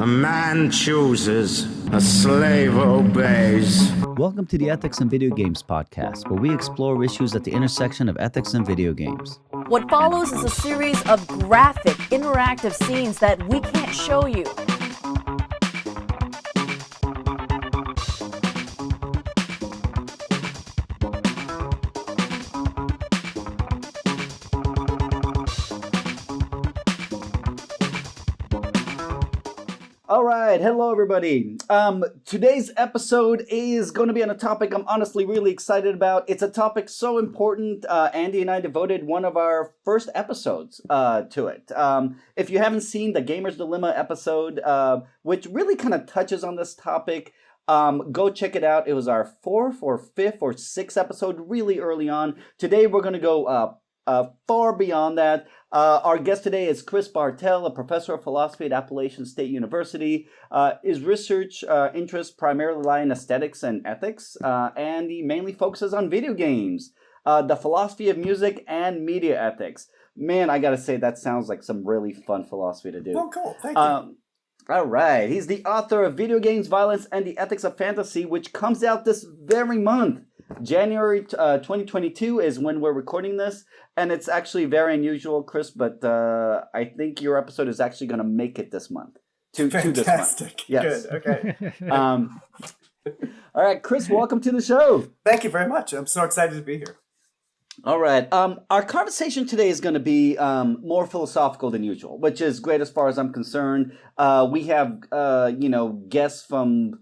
A man chooses, a slave obeys. Welcome to the Ethics in Video Games podcast, where we explore issues at the intersection of ethics and video games. What follows is a series of graphic, interactive scenes that we can't show you. All right, hello everybody. Today's episode is going to be on a topic I'm honestly really excited about. It's a topic so important. Andy and I devoted one of our first episodes to it. If you haven't seen the Gamer's Dilemma episode, which really kind of touches on this topic, go check it out. It was our fourth or fifth or sixth episode really early on. Today we're going to go far beyond that. Our guest today is Chris Bartel, a professor of philosophy at Appalachian State University. His research interests primarily lie in aesthetics and ethics, and he mainly focuses on video games, the philosophy of music, and media ethics. Man, I gotta say, that sounds like some really fun philosophy to do. Oh, cool. Thank you. All right. He's the author of Video Games, Violence, and the Ethics of Fantasy, which comes out this very month. January 2022 is when we're recording this, and it's actually very unusual, Chris, but I think your episode is actually going to make it this month. To this month. Fantastic. Yes. Good. Okay. All right, Chris, welcome to the show. Thank you very much. I'm so excited to be here. All right. Our conversation today is going to be more philosophical than usual, which is great as far as I'm concerned. We have, guests from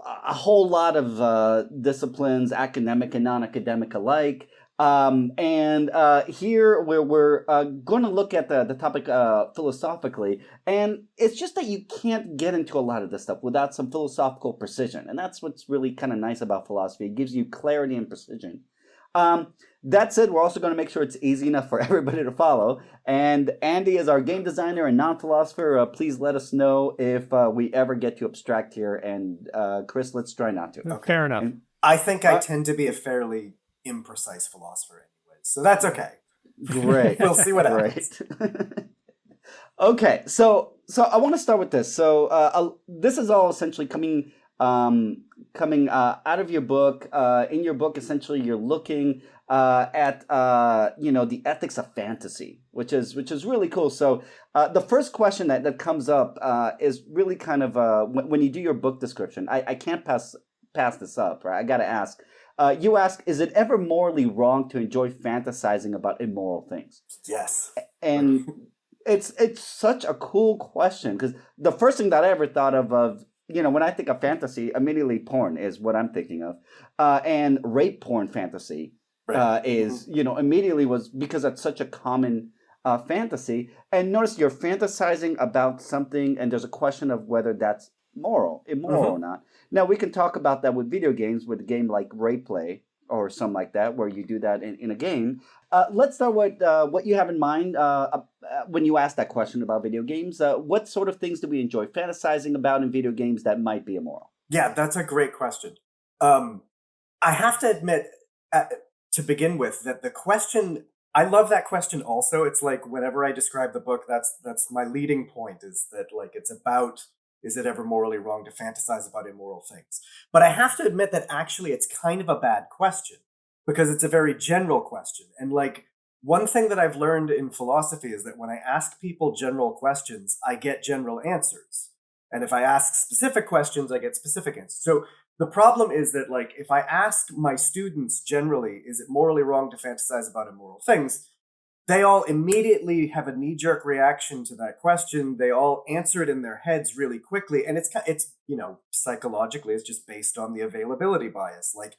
a whole lot of disciplines, academic and non-academic alike. And here we're going to look at the topic philosophically. And it's just that you can't get into a lot of this stuff without some philosophical precision. And that's what's really kind of nice about philosophy. It gives you clarity and precision. That said, we're also going to make sure it's easy enough for everybody to follow. And Andy is our game designer and non-philosopher. Please let us know if we ever get too abstract here. And Chris, let's try not to. Okay. Fair enough. And, I think I tend to be a fairly imprecise philosopher anyways, so that's okay. Great. We'll see what happens. Okay, so I want to start with this. So this is all essentially coming out of your book. In your book, essentially, you're looking at the ethics of fantasy, which is really cool. So the first question that comes up is really kind of when you do your book description. I can't pass this up, right? I got to ask. You ask, is it ever morally wrong to enjoy fantasizing about immoral things? Yes. And it's such a cool question, because the first thing that I ever thought of when I think of fantasy, immediately porn is what I'm thinking of. And rape porn fantasy is, immediately was because that's such a common fantasy. And notice you're fantasizing about something, and there's a question of whether that's immoral or not. Now, we can talk about that with video games, with a game like Rape Play or something like that, where you do that in a game. Let's start with what you have in mind when you ask that question about video games. What sort of things do we enjoy fantasizing about in video games that might be immoral? Yeah, that's a great question. I have to admit, to begin with, that the question, I love that question also. It's like whenever I describe the book, that's my leading point, is that like it's about, is it ever morally wrong to fantasize about immoral things? But I have to admit that actually it's kind of a bad question, because it's a very general question. And like one thing that I've learned in philosophy is that when I ask people general questions, I get general answers. And if I ask specific questions, I get specific answers. So the problem is that like if I ask my students generally, is it morally wrong to fantasize about immoral things? They all immediately have a knee-jerk reaction to that question. They all answer it in their heads really quickly. And it's psychologically, it's just based on the availability bias. Like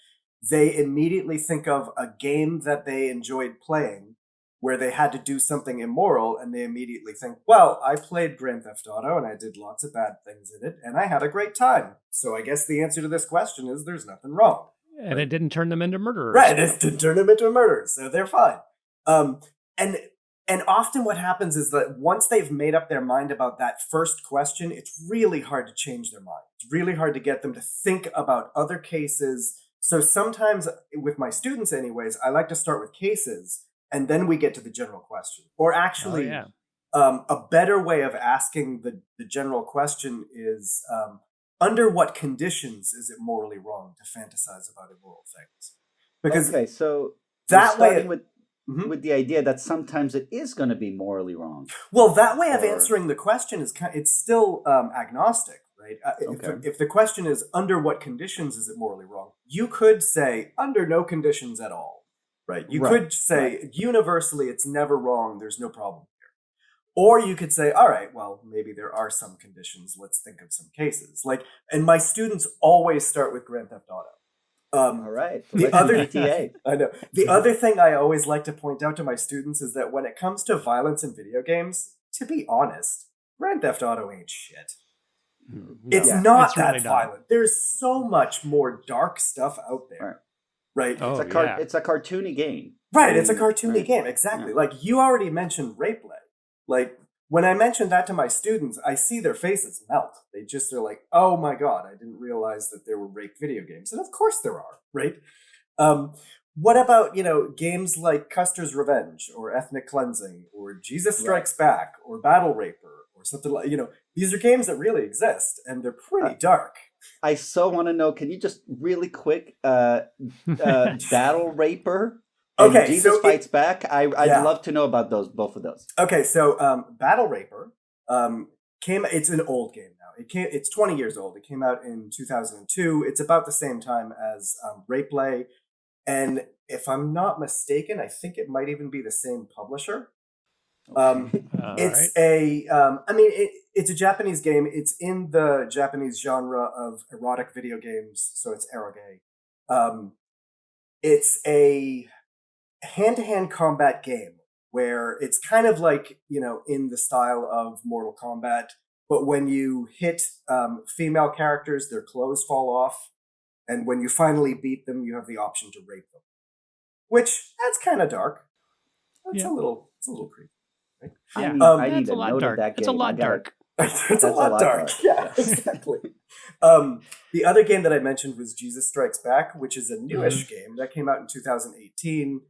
they immediately think of a game that they enjoyed playing where they had to do something immoral, and they immediately think, well, I played Grand Theft Auto and I did lots of bad things in it and I had a great time. So I guess the answer to this question is there's nothing wrong. And it didn't turn them into murderers. Right, it didn't turn them into murderers, so they're fine. And often what happens is that once they've made up their mind about that first question, it's really hard to change their mind. It's really hard to get them to think about other cases. So sometimes, with my students anyways, I like to start with cases, and then we get to the general question. Or actually, a better way of asking the general question is, under what conditions is it morally wrong to fantasize about immoral things? Because okay, so that we're way, starting with the idea that sometimes it is going to be morally wrong. well, that way of Or- answering the question is it's still agnostic, right? Okay. If the question is under what conditions is it morally wrong, you could say under no conditions at all, right? You Right, could say universally it's never wrong. There's no problem. Or you could say, all right, well, maybe there are some conditions. Let's think of some cases. And my students always start with Grand Theft Auto. All right. So The let's do other GTA. I know. The other thing I always like to point out to my students is that when it comes to violence in video games, to be honest, Grand Theft Auto ain't shit. It's No, not it's that really not. violent. There's so much more dark stuff out there. Right? Oh, It's a cartoony game. Right, it's a cartoony Right. game, exactly. Yeah. Like, you already mentioned Rape Play. Like, when I mention that to my students, I see their faces melt. They're like, oh my God, I didn't realize that there were rape video games. And of course there are, right? What about, games like Custer's Revenge or Ethnic Cleansing or Jesus Strikes Back or Battle Raper or something like, these are games that really exist and they're pretty dark. I so want to know, can you just really quick, Battle Raper and Okay, Jesus so Fights Back? I'd Yeah. love to know about both of those. Okay, so Battle Raper it's an old game now. It's 20 years old. It came out in 2002. It's about the same time as Rape Play. And if I'm not mistaken, I think it might even be the same publisher. It's it's a Japanese game. It's in the Japanese genre of erotic video games, so it's eroge. It's a hand-to-hand combat game where it's kind of like, in the style of Mortal Kombat, but when you hit female characters, their clothes fall off, and when you finally beat them, you have the option to rape them. Which, that's kind of dark. It's a little creepy. Right? Yeah, I need it's a a lot note of dark. that game. It's a lot dark. It's a lot dark. Yeah, exactly. The other game that I mentioned was Jesus Strikes Back, which is a newish game that came out in 2018.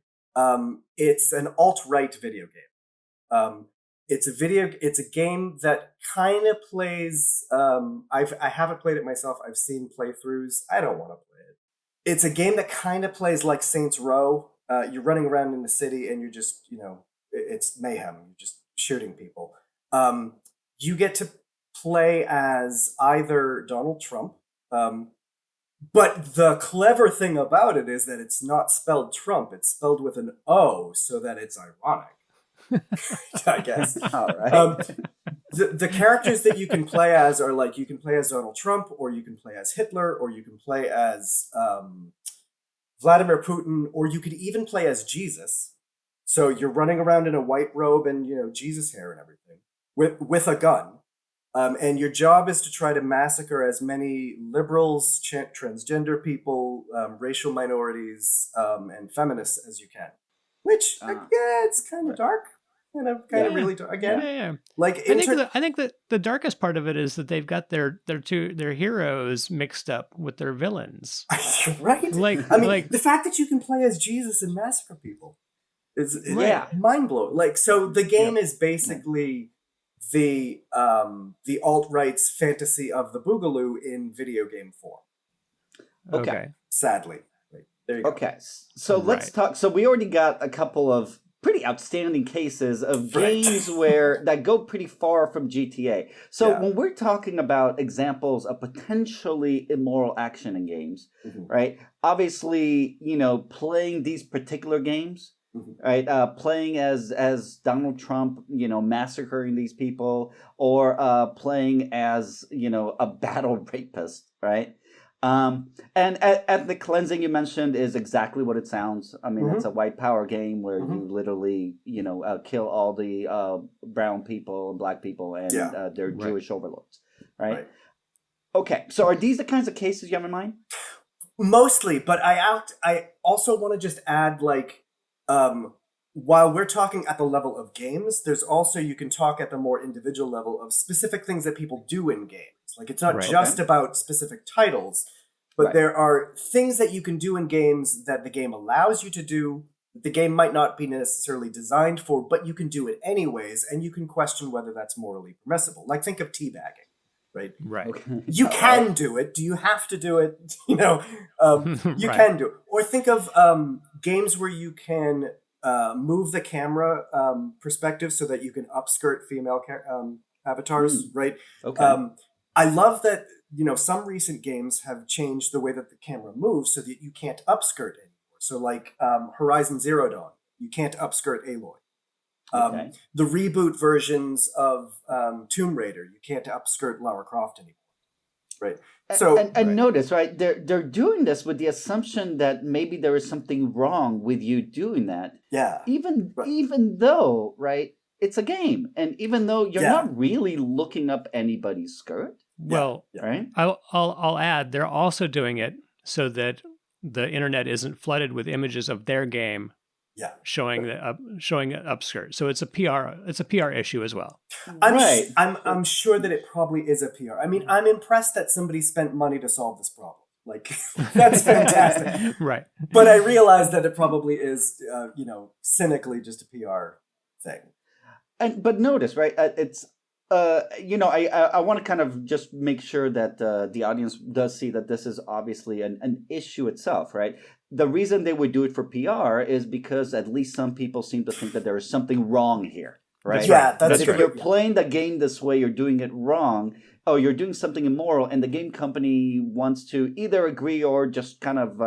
It's an alt-right video game. It's a game that kind of plays. I haven't played it myself. I've seen playthroughs. I don't want to play it. It's a game that kind of plays like Saints Row. You're running around in the city and you're just, it's mayhem. You're just shooting people. You get to play as either Donald Trump, but the clever thing about it is that it's not spelled Trump. It's spelled with an O so that it's ironic, I guess. All right. The characters that you can play as are like, you can play as Donald Trump, or you can play as Hitler, or you can play as Vladimir Putin, or you could even play as Jesus. So you're running around in a white robe and, Jesus hair and everything with a gun. And your job is to try to massacre as many liberals, transgender people, racial minorities, and feminists as you can. Which, it's kind of dark. Kind of really dark. Again, Yeah. like I think that the darkest part of it is that they've got their heroes mixed up with their villains. right? The fact that you can play as Jesus and massacre people is mind blowing. Like, so the game is basically the alt-right's fantasy of the Boogaloo in video game form. Okay. Sadly. There you go. Okay, so let's talk. So we already got a couple of pretty outstanding cases of games that go pretty far from GTA. So when we're talking about examples of potentially immoral action in games, right? Obviously, playing these particular games, right? Playing as Donald Trump, massacring these people, or playing as a battle rapist, right? And Ethnic Cleansing you mentioned is exactly what it sounds. I mean, it's a white power game where you literally, kill all the brown people and black people and their Jewish overlords, right? Okay, so are these the kinds of cases you have in mind? Mostly, but I also want to just add, while we're talking at the level of games, there's also, you can talk at the more individual level of specific things that people do in games. Like, it's not just about specific titles, but there are things that you can do in games that the game allows you to do, the game might not be necessarily designed for, but you can do it anyways, and you can question whether that's morally permissible. Like, think of teabagging, right? Right. Okay. You can do it. Do you have to do it? You Right. can do it. Or think of games where you can move the camera perspective so that you can upskirt female avatars, right? Okay. I love that, some recent games have changed the way that the camera moves so that you can't upskirt anymore. So like Horizon Zero Dawn, you can't upskirt Aloy. Okay. The reboot versions of Tomb Raider, you can't upskirt Lara Croft anymore. Right. So And notice, right? They're doing this with the assumption that maybe there is something wrong with you doing that. yeah. Even though, right, it's a game, and even though you're Yeah. not really looking up anybody's skirt, Well, Yeah. right? I'll add, they're also doing it so that the internet isn't flooded with images of their game Yeah. showing an upskirt. So it's a PR issue as well. Right. I'm sure that it probably is a PR. I mean, I'm impressed that somebody spent money to solve this problem. Like, that's fantastic. Right. But I realize that it probably is, cynically just a PR thing. But notice, right? It's I want to kind of just make sure that the audience does see that this is obviously an issue itself, right? The reason they would do it for PR is because at least some people seem to think that there is something wrong here, right? That's Yeah, right. that's That true. if you're Yeah. playing the game this way, you're doing it wrong. Oh, you're doing something immoral, and the game company wants to either agree or just kind of,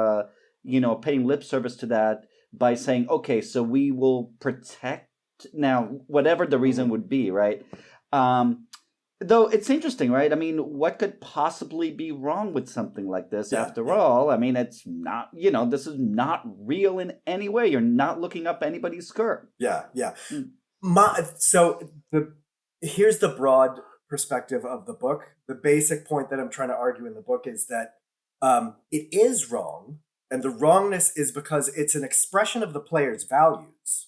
paying lip service to that by saying, okay, so we will protect now, whatever the reason would be, right? Though it's interesting, right? I mean, what could possibly be wrong with something like this? Yeah, After yeah. all, I mean, it's not, this is not real in any way. You're not looking up anybody's skirt. Yeah. Mm. Here's the broad perspective of the book. The basic point that I'm trying to argue in the book is that it is wrong, and the wrongness is because it's an expression of the player's values.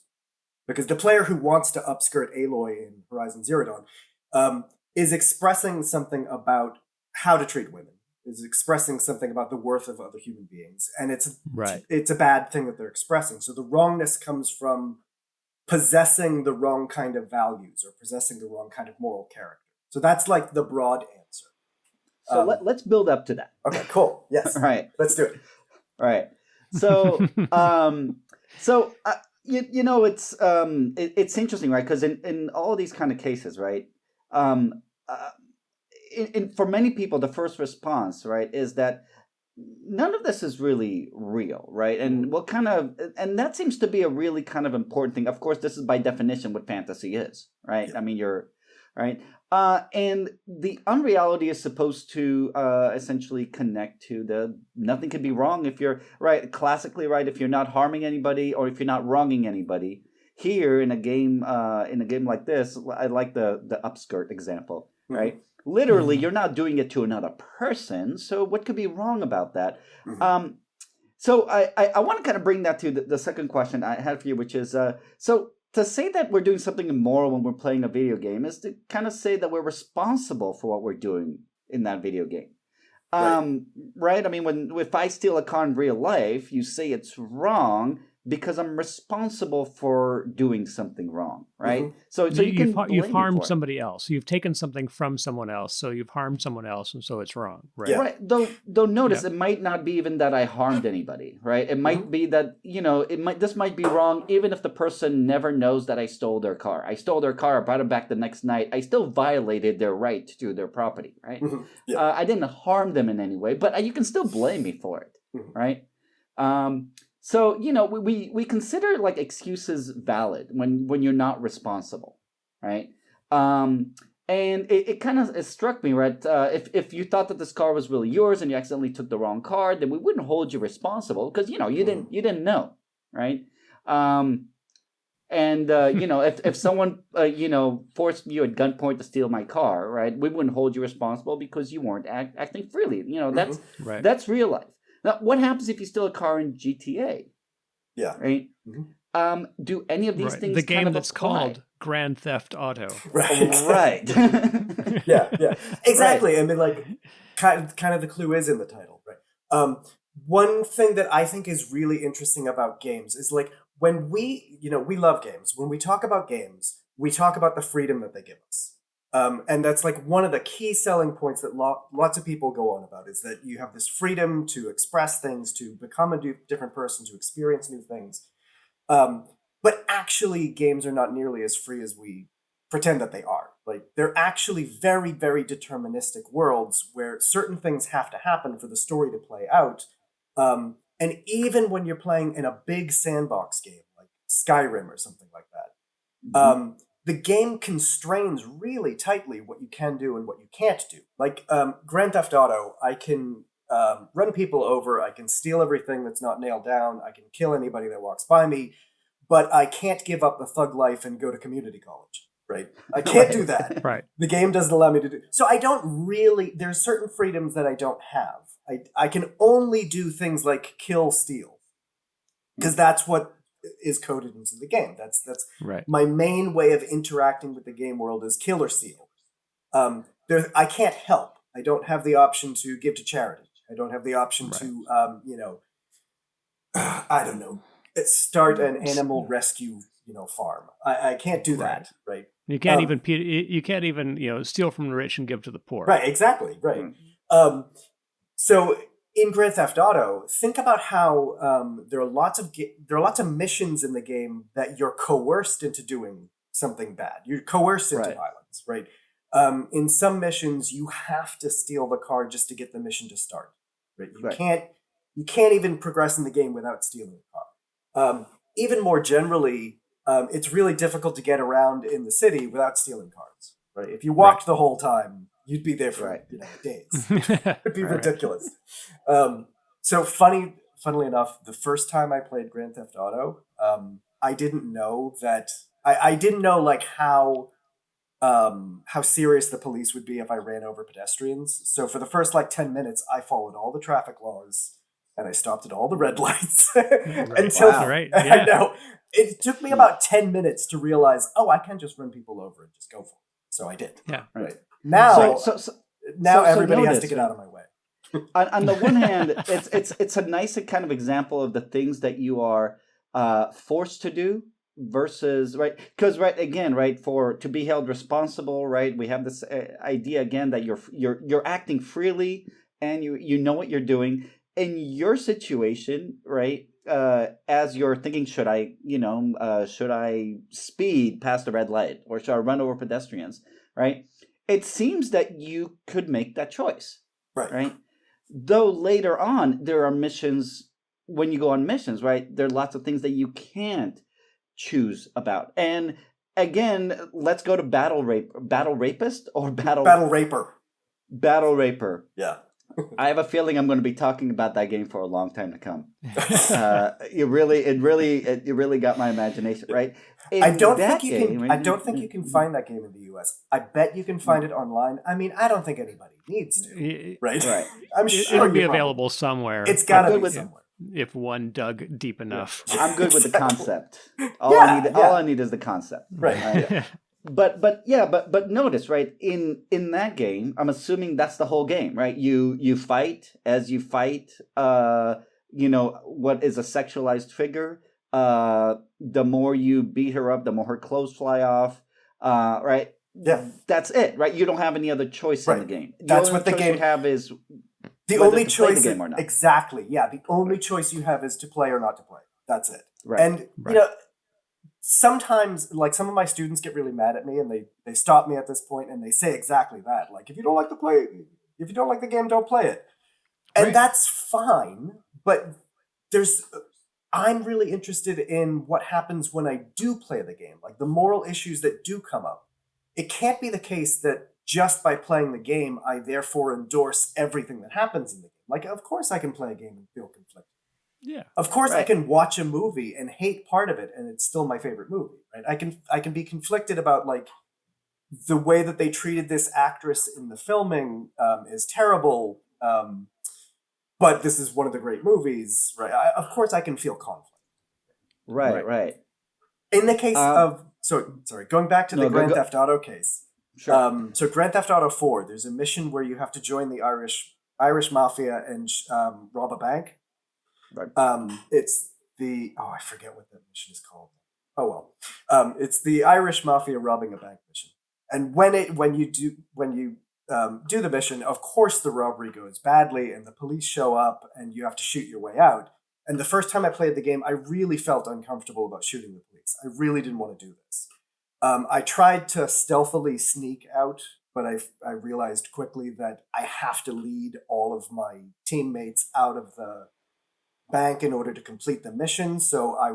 Because the player who wants to upskirt Aloy in Horizon Zero Dawn is expressing something about how to treat women, is expressing something about the worth of other human beings. And Right. it's a bad thing that they're expressing. So the wrongness comes from possessing the wrong kind of values or possessing the wrong kind of moral character. So that's like the broad answer. So let's build up to that. Okay, cool. Yes. All right. Let's do it. All right. So, it's interesting, right? Because in all of these kind of cases, right? For many people, the first response, right, is that none of this is really real, right? And and that seems to be a really kind of important thing. Of course, this is by definition what fantasy is, right? Yeah. I mean, right. And the unreality is supposed to essentially connect to nothing can be wrong if you're right. Classically, right, if you're not harming anybody or if you're not wronging anybody. Here in a game like this, I like the upskirt example, right? Mhm. Literally, you're not doing it to another person, so what could be wrong about that? Mhm. So I want to kind of bring that to the second question I had for you, which is so to say that we're doing something immoral when we're playing a video game is to kind of say that we're responsible for what we're doing in that video game. Right? I mean, if I steal a car in real life, you say it's wrong because I'm responsible for doing something wrong, right? Mhm. So you can blame You've me harmed for it. somebody else. You've taken something from someone else, so you've harmed someone else, and so it's wrong, right? Yeah. Right. Though notice it might not be even that I harmed anybody, right? It might be that, this might be wrong even if the person never knows that I stole their car. I stole their car, brought it back the next night. I still violated their right to their property, right? Mhm. Yeah. I didn't harm them in any way, but you can still blame me for it, Mhm. right? So we consider like excuses valid when you're not responsible, right? And it kind of struck me, right? If you thought that this car was really yours and you accidentally took the wrong car, then we wouldn't hold you responsible because you didn't know, right? If someone forced you at gunpoint to steal my car, right, we wouldn't hold you responsible because you weren't acting freely. That's Right. that's real life. Now, what happens if you steal a car in GTA, Yeah. right? Mhm. Do any of these Right. things The game kind of that's apply? called Grand Theft Auto. Right. Right. Yeah. Exactly. I mean, like, kind of the clue is in the title, right? One thing that I think is really interesting about games is like, we love games. When we talk about games, we talk about the freedom that they give us. And that's like one of the key selling points that lots of people go on about, is that you have this freedom to express things, to become a different person, to experience new things. But actually, games are not nearly as free as we pretend that they are. Like, they're actually very, very deterministic worlds where certain things have to happen for the story to play out. And even when you're playing in a big sandbox game like Skyrim or something like that, the game constrains really tightly what you can do and what you can't do. Like Grand Theft Auto, I can run people over, I can steal everything that's not nailed down, I can kill anybody that walks by me, but I can't give up the thug life and go to community college, right? I can't do that. Right. The game doesn't allow me to do. So I don't really, there's certain freedoms that I don't have. I can only do things like kill, steal, because that's what is coded into the game. That's Right. my main way of interacting with the game world is kill or steal. I can't help. I don't have the option to give to charity. I don't have the option to, I don't know, start an animal rescue, farm. I can't do that, right? You can't even steal from the rich and give to the poor. Right, exactly, right. So in Grand Theft Auto, think about how there are lots of missions in the game that you're coerced into doing something bad. You're coerced into violence, right? In some missions, you have to steal the car just to get the mission to start. Right? You can't even progress in the game without stealing a car. Even more generally, it's really difficult to get around in the city without stealing cars. Right? If you walked the whole time, you'd be there for days. It'd be ridiculous. So funnily enough, the first time I played Grand Theft Auto, I didn't know that I didn't know like how serious the police would be if I ran over pedestrians. So for the first 10 minutes, I followed all the traffic laws and I stopped at all the red lights until I know it took me about 10 minutes to realize, I can just run people over and just go for it. So I did. Yeah. Right. Now, now everybody has to get out of my way. On the one hand, it's a nice kind of example of the things that you are forced to do versus because to be held responsible, we have this idea again that you're acting freely and you know what you're doing. In your situation, as you're thinking, should I speed past the red light or should I run over pedestrians, right? It seems that you could make that choice, right? Though later on, there are missions, when you go on missions, there are lots of things that you can't choose about. And again, let's go to Battle Rapist or Battle Raper. Battle Raper. Yeah. I have a feeling I'm going to be talking about that game for a long time to come. It really got my imagination, right? I don't think you can find that game in the US. I bet you can find it online. I mean, I don't think anybody needs to, right? I'm sure it'll be available somewhere. It's got to be somewhere. If one dug deep enough. I'm good with the concept. All I need is the concept. Right. But notice, in that game, I'm assuming that's the whole game, right? You fight what is a sexualized figure. The more you beat her up, the more her clothes fly off. Right? Yeah. That's it, right? You don't have any other choice in the game. That's what the game you have is the only choice the game or not. Exactly. Yeah, the only choice you have is to play or not to play. That's it. Right. And sometimes some of my students get really mad at me and they stop me at this point and they say exactly that. Like, if you don't like the game, don't play it. And that's fine, but I'm really interested in what happens when I do play the game, like the moral issues that do come up. It can't be the case that just by playing the game, I therefore endorse everything that happens in the game. Like, of course I can play a game and feel conflicted. Yeah. Of course I can watch a movie and hate part of it and it's still my favorite movie, right? I can be conflicted about the way that they treated this actress in the filming is terrible, but this is one of the great movies, right? Of course I can feel conflict. Right. In the case of going back to the Grand Theft Auto case. Sure. So Grand Theft Auto 4, there's a mission where you have to join the Irish mafia and rob a bank. Right. It's I forget what that mission is called. Oh well, it's the Irish mafia robbing a bank mission. And when you do the mission, of course the robbery goes badly, and the police show up, and you have to shoot your way out. And the first time I played the game, I really felt uncomfortable about shooting the police. I really didn't want to do this. I tried to stealthily sneak out, but I realized quickly that I have to lead all of my teammates out of the bank in order to complete the mission. So I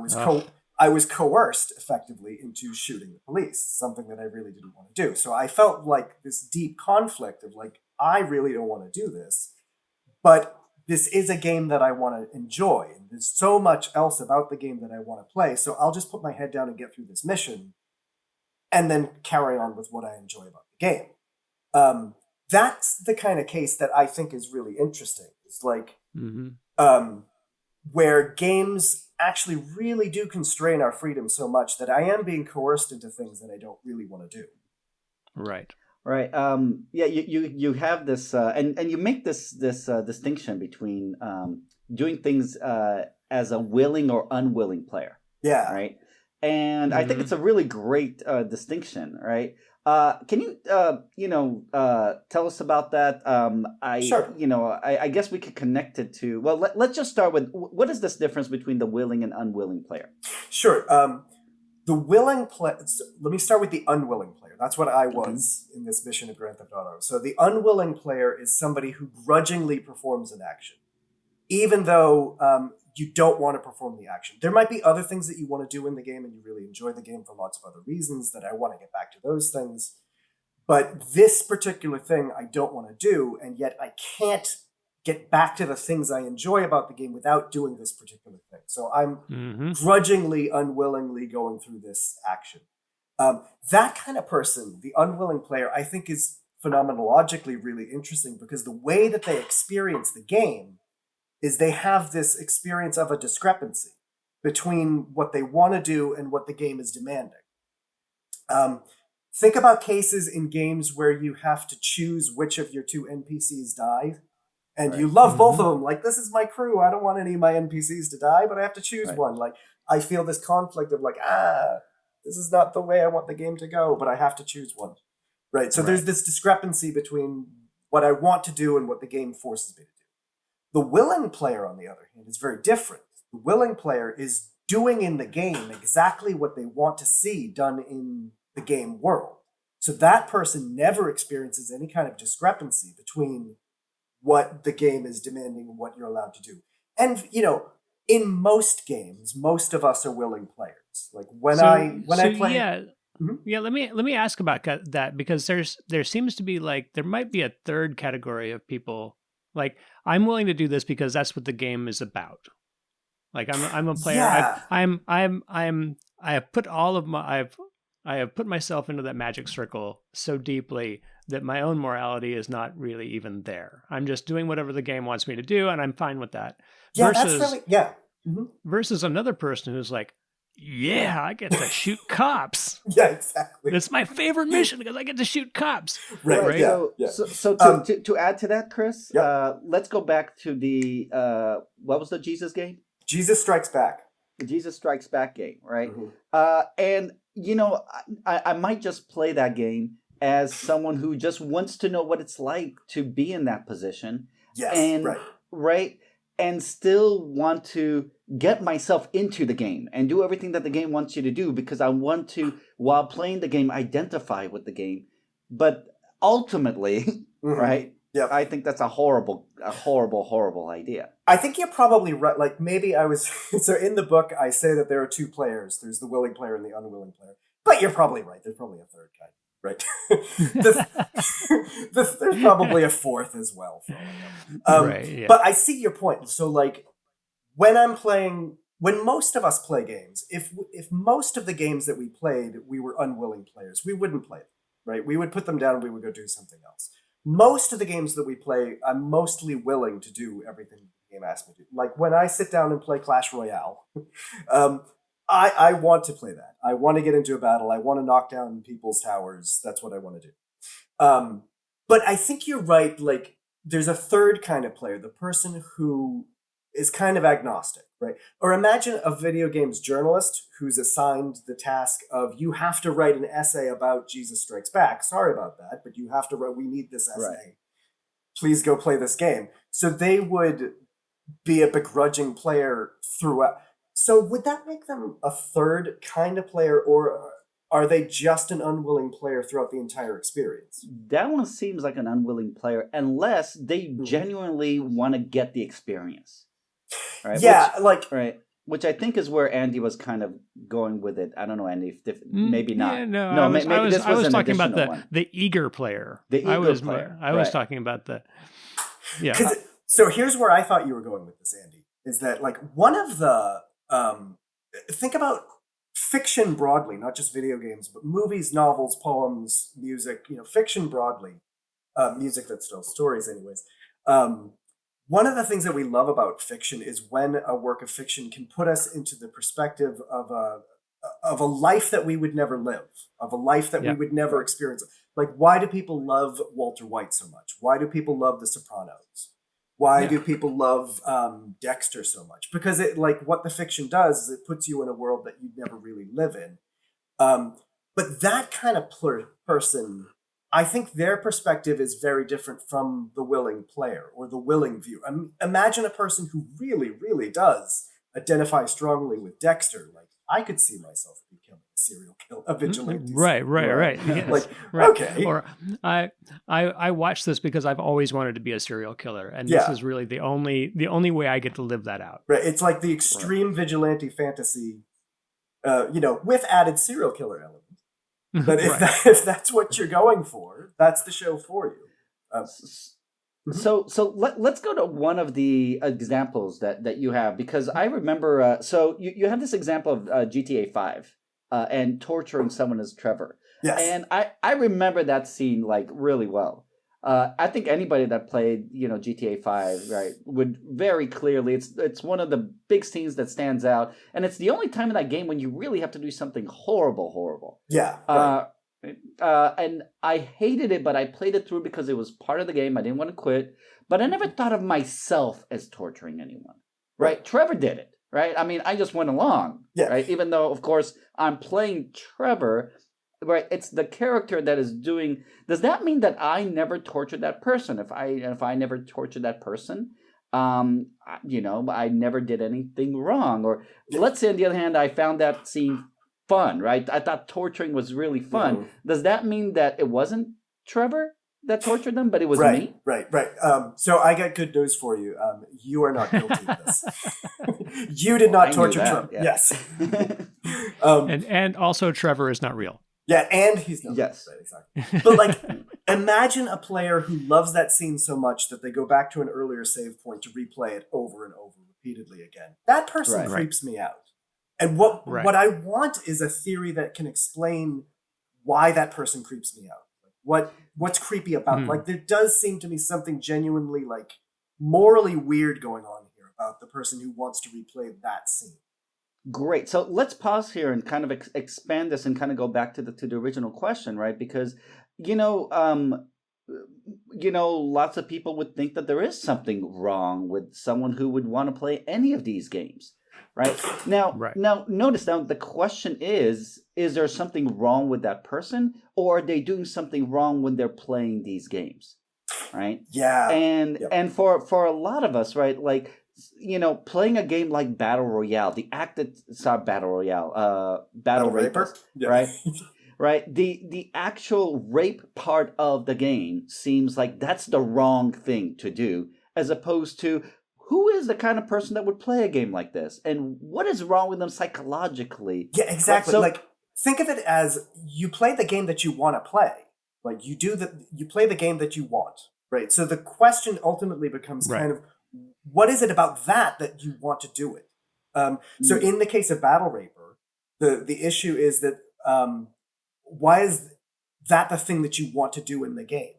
was coerced effectively into shooting the police, something that I really didn't want to do. So I felt like this deep conflict of like, I really don't want to do this, but this is a game that I want to enjoy. And there's so much else about the game that I want to play. So I'll just put my head down and get through this mission and then carry on with what I enjoy about the game. That's the kind of case that I think is really interesting. It's like, where games actually really do constrain our freedom so much that I am being coerced into things that I don't really want to do. Right. Right. Yeah. You have this, and you make this distinction between doing things as a willing or unwilling player. Yeah. Right. And I think it's a really great distinction. Right. Can you tell us about that? Sure. I guess we could connect it to. Well, let's just start with what is this difference between the willing and unwilling player? Sure. The willing player. Let me start with the unwilling player. That's what I was in this mission of Grand Theft Auto. So the unwilling player is somebody who grudgingly performs an action, even though you don't want to perform the action. There might be other things that you want to do in the game, and you really enjoy the game for lots of other reasons that I want to get back to those things. But this particular thing I don't want to do, and yet I can't get back to the things I enjoy about the game without doing this particular thing. So I'm grudgingly, unwillingly going through this action. That kind of person, the unwilling player, I think is phenomenologically really interesting because the way that they experience the game is they have this experience of a discrepancy between what they want to do and what the game is demanding. Think about cases in games where you have to choose which of your two NPCs die, and you love both of them. Like, this is my crew. I don't want any of my NPCs to die, but I have to choose one. Like, I feel this conflict of like, this is not the way I want the game to go, but I have to choose one. Right. So there's this discrepancy between what I want to do and what the game forces me to do. The willing player, on the other hand, is very different. The willing player is doing in the game exactly what they want to see done in the game world. So that person never experiences any kind of discrepancy between what the game is demanding and what you're allowed to do. And, in most games, most of us are willing players. Like when I play... Yeah, let me ask about that, because there seems to be there might be a third category of people. Like, I'm willing to do this because that's what the game is about. Like, I'm a player. Yeah. I have put I have put myself into that magic circle so deeply that my own morality is not really even there. I'm just doing whatever the game wants me to do, and I'm fine with that. Yeah, that's really versus another person who's like, yeah, I get to shoot cops. Yeah, exactly. It's my favorite mission because I get to shoot cops. Right. Yeah. So to add to that, Chris, let's go back to the what was the Jesus game? Jesus Strikes Back. The Jesus Strikes Back game, right? And I might just play that game as someone who just wants to know what it's like to be in that position. Yes, and right, and still want to get myself into the game and do everything that the game wants you to do because I want to, while playing the game, identify with the game. But ultimately, right? Yeah, I think that's a horrible idea. I think you're probably right. Like, maybe I was... So in the book, I say that there are two players. There's the willing player and the unwilling player. But you're probably right. There's probably a third kind, right? There's probably a fourth as well. But I see your point. So, like, when most of us play games, if most of the games that we played, we were unwilling players, we wouldn't play them, right? We would put them down and we would go do something else. Most of the games that we play, I'm mostly willing to do everything the game asks me to do. Like, when I sit down and play Clash Royale, I want to play that. I want to get into a battle. I want to knock down people's towers. That's what I want to do. But I think you're right. Like, there's a third kind of player, the person who is kind of agnostic, right? Or imagine a video games journalist who's assigned the task of, you have to write an essay about Jesus Strikes Back. Sorry about that, but you have to write, we need this essay. Right. Please go play this game. So they would be a begrudging player throughout. So would that make them a third kind of player, or are they just an unwilling player throughout the entire experience? That one seems like an unwilling player, unless they genuinely want to get the experience. Right? Yeah, Which I think is where Andy was kind of going with it. I don't know, Andy, maybe not. Yeah, no, no, maybe this I was an talking about additional one. the eager player. The eager player. I was talking about the So here's where I thought you were going with this, Andy, is that like one of the think about fiction broadly, not just video games, but movies, novels, poems, music, fiction broadly, music that tells stories anyways. One of the things that we love about fiction is when a work of fiction can put us into the perspective of a life that we would never live, of a life that we would never experience. Like, why do people love Walter White so much? Why do people love The Sopranos? Why do people love Dexter so much? Because what the fiction does is it puts you in a world that you'd never really live in. But that kind of person, I think their perspective is very different from the willing player or the willing view. Imagine a person who really, really does identify strongly with Dexter. Like, I could see myself becoming a serial killer, a vigilante. Right. Yes. Right. Okay. Or I watched this because I've always wanted to be a serial killer, and this is really the only way I get to live that out. Right. It's like the extreme vigilante fantasy, with added serial killer elements. But if that's what you're going for, that's the show for you. So let's go to one of the examples that you have, because I remember. So you have this example of GTA 5 and torturing someone as Trevor. Yes. And I remember that scene like really well. I think anybody that played GTA 5 would very clearly. It's one of the big scenes that stands out, and it's the only time in that game when you really have to do something horrible. Yeah. Right. And I hated it, but I played it through because it was part of the game. I didn't want to quit, but I never thought of myself as torturing anyone. Right? Trevor did it. Right? I mean, I just went along. Yeah. Right? Even though, of course, I'm playing Trevor. Right? It's the character that is doing. Does that mean that I never tortured that person? If I never tortured that person, I never did anything wrong. Or let's say, on the other hand, I found that scene fun, right? I thought torturing was really fun. Mm-hmm. Does that mean that it wasn't Trevor that tortured them, but it was me? Right. So I got good news for you. You are not guilty of this. You did not torture Trevor. Yeah. Yes. And also Trevor is not real. Yeah, and he's not. Yes. Right, exactly. But imagine a player who loves that scene so much that they go back to an earlier save point to replay it over and over repeatedly again. That person creeps me out. And what I want is a theory that can explain why that person creeps me out. What's creepy about it? There does seem to be something genuinely morally weird going on here about the person who wants to replay that scene. Great. So let's pause here and kind of expand this and kind of go back to the original question, right? Because lots of people would think that there is something wrong with someone who would want to play any of these games. Right now, notice now the question is there something wrong with that person, or are they doing something wrong when they're playing these games? Right. Yeah. And for a lot of us, right, playing a game like Battle Royale, Battle Raper, right? Right. The actual rape part of the game seems like that's the wrong thing to do, as opposed to who is the kind of person that would play a game like this, and what is wrong with them psychologically? Yeah, exactly. So, think of it as you play the game that you want to play. You play the game that you want, right? So the question ultimately becomes kind of, what is it about that you want to do it? So in the case of Battle Raper, the issue is that why is that the thing that you want to do in the game?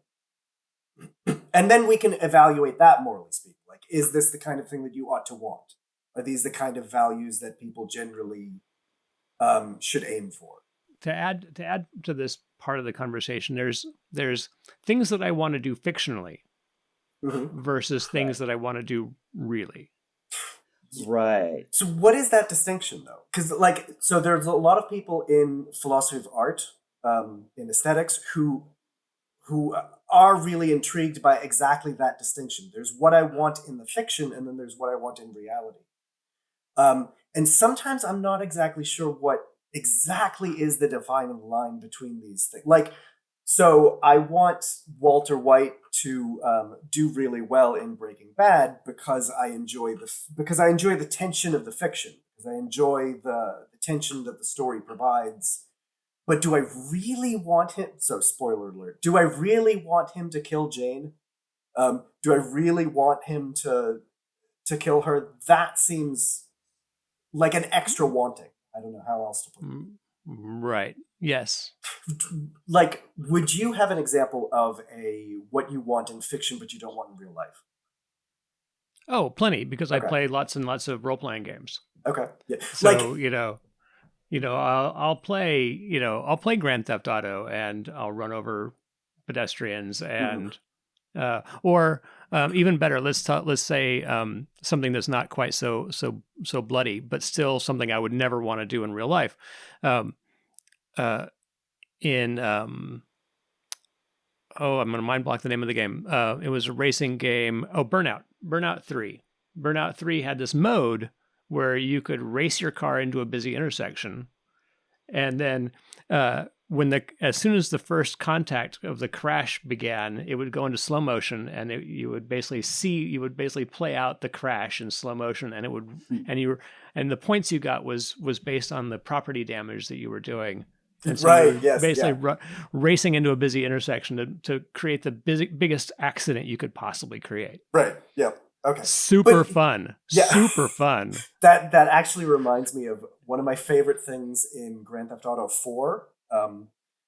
And then we can evaluate that, morally speaking. Is this the kind of thing that you ought to want? Are these the kind of values that people generally should aim for? To add to this part of the conversation, there's things that I want to do fictionally versus things that I want to do really. Right. So what is that distinction though? Because so there's a lot of people in philosophy of art, in aesthetics, who are really intrigued by exactly that distinction. There's what I want in the fiction, and then there's what I want in reality. And sometimes I'm not exactly sure what exactly is the defining line between these things. So I want Walter White to do really well in Breaking Bad because I enjoy the tension of the fiction, because I enjoy the tension that the story provides. But do I really want him? So spoiler alert. Do I really want him to kill Jane? Do I really want him to kill her? That seems like an extra wanting. I don't know how else to put it. Right. Yes. Would you have an example of what you want in fiction but you don't want in real life? Oh, plenty, because Okay. I play lots and lots of role-playing games. Okay. Yeah. So, I'll play Grand Theft Auto and I'll run over pedestrians and or even better, let's say something that's not quite so bloody, but still something I would never want to do in real life. I'm going to mind block the name of the game. It was a racing game. Oh, Burnout 3. Burnout 3 had this mode where you could race your car into a busy intersection, and then as soon as the first contact of the crash began, it would go into slow motion, and you would basically play out the crash in slow motion, and and the points you got was based on the property damage that you were doing. And so right. Yes. Basically, racing into a busy intersection to create the biggest accident you could possibly create. Right. Yeah. Okay. Super fun. Yeah. Super fun. That actually reminds me of one of my favorite things in Grand Theft Auto 4.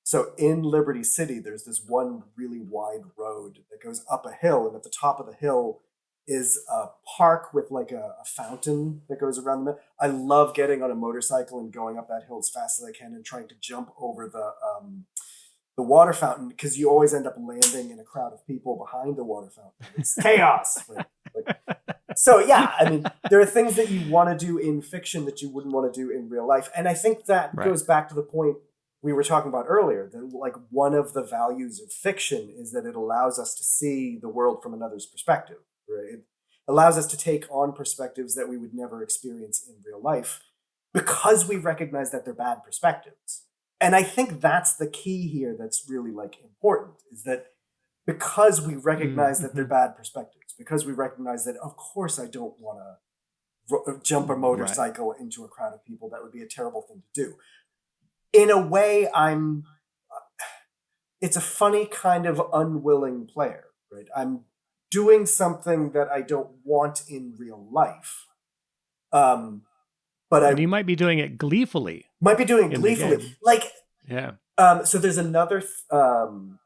So in Liberty City, there's this one really wide road that goes up a hill, and at the top of the hill is a park with a fountain that goes around the middle. I love getting on a motorcycle and going up that hill as fast as I can and trying to jump over the water fountain, because you always end up landing in a crowd of people behind the water fountain. It's chaos. So yeah, I mean, there are things that you want to do in fiction that you wouldn't want to do in real life. And I think that goes back to the point we were talking about earlier, that one of the values of fiction is that it allows us to see the world from another's perspective. Right? It allows us to take on perspectives that we would never experience in real life because we recognize that they're bad perspectives. And I think that's the key here that's really important, is that because we recognize that they're bad perspectives, because we recognize that, of course, I don't want to jump a motorcycle into a crowd of people. That would be a terrible thing to do. In a way, it's a funny kind of unwilling player, right? I'm doing something that I don't want in real life. But you might be doing it gleefully. Might be doing it gleefully. So there's another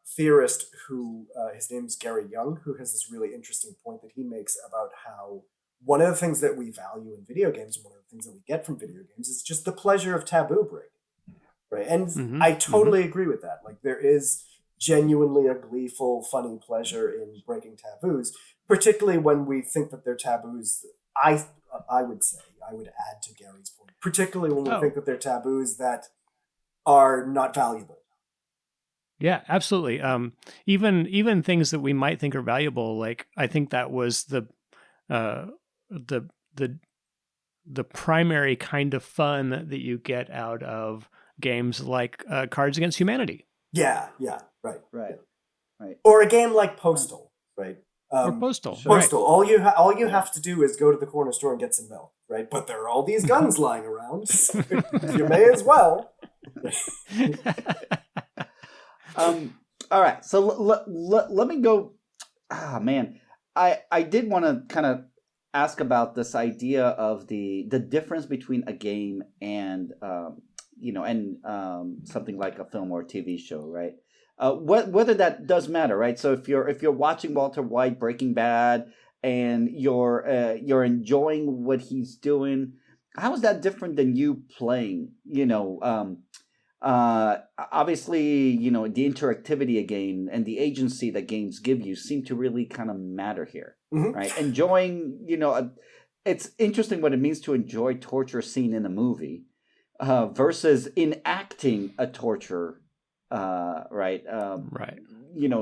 theorist who, his name's Gary Young, who has this really interesting point that he makes about how one of the things that we value in video games, and one of the things that we get from video games, is just the pleasure of taboo breaking. Right. And I totally agree with that. There is genuinely a gleeful, funny pleasure in breaking taboos, particularly when we think that they're taboos. I would say, I would add to Gary's point, particularly when we think that they're taboos that are not valuable. Yeah, absolutely. Even things that we might think are valuable, I think that was the primary kind of fun that you get out of games like Cards Against Humanity. Yeah, right. Or a game like Postal, right? Or Postal. Postal. Right. All you have to do is go to the corner store and get some milk, right? But there are all these guns lying around, so you may as well. All right. So let me go. Man, I did want to kind of ask about this idea of the difference between a game and something like a film or a TV show, right? Whether that does matter, right? So if you're watching Walter White Breaking Bad and you're enjoying what he's doing, how is that different than you playing? Obviously, the interactivity of game and the agency that games give you seem to really kind of matter here, right? Enjoying, it's interesting what it means to enjoy torture scene in a movie versus enacting a torture, right? Right.